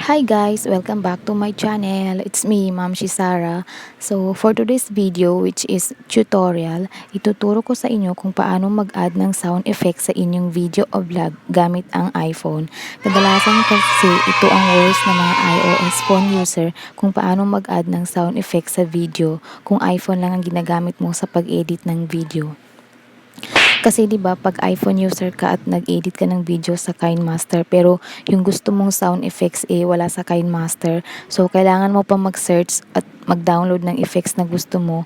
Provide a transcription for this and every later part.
Hi guys! Welcome back to my channel. It's me, Ma'am Shisara. So, for today's video, which is tutorial, ituturo ko sa inyo kung paano mag-add ng sound effects sa inyong video o vlog gamit ang iPhone. Kadalasan kasi ito ang worst ng mga iOS phone user kung paano mag-add ng sound effects sa video kung iPhone lang ang ginagamit mo sa pag-edit ng video. Kasi 'di ba pag iPhone user ka at nag-edit ka ng video sa KineMaster pero yung gusto mong sound effects wala sa KineMaster. So kailangan mo pa mag-search at mag-download ng effects na gusto mo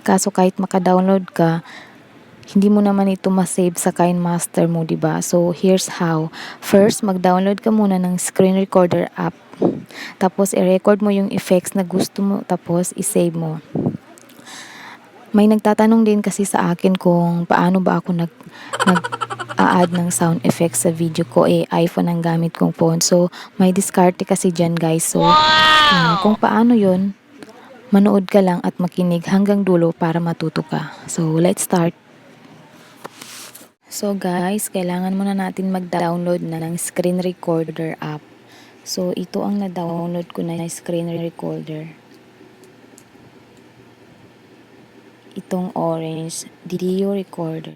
kaso kahit maka-download ka hindi mo naman ito ma-save sa KineMaster mo, 'di ba? So here's how. First, mag-download ka muna ng screen recorder app. Tapos i-record mo yung effects na gusto mo tapos i-save mo. May nagtatanong din kasi sa akin kung paano ba ako nag-a-add ng sound effects sa video ko iPhone ang gamit kong phone. So may diskarte kasi dyan guys. So kung paano yun, manood ka lang at makinig hanggang dulo para matuto ka. So let's start. So guys, kailangan muna natin mag-download na ng screen recorder app. So ito ang na-download ko na screen recorder. Itong orange video recorder.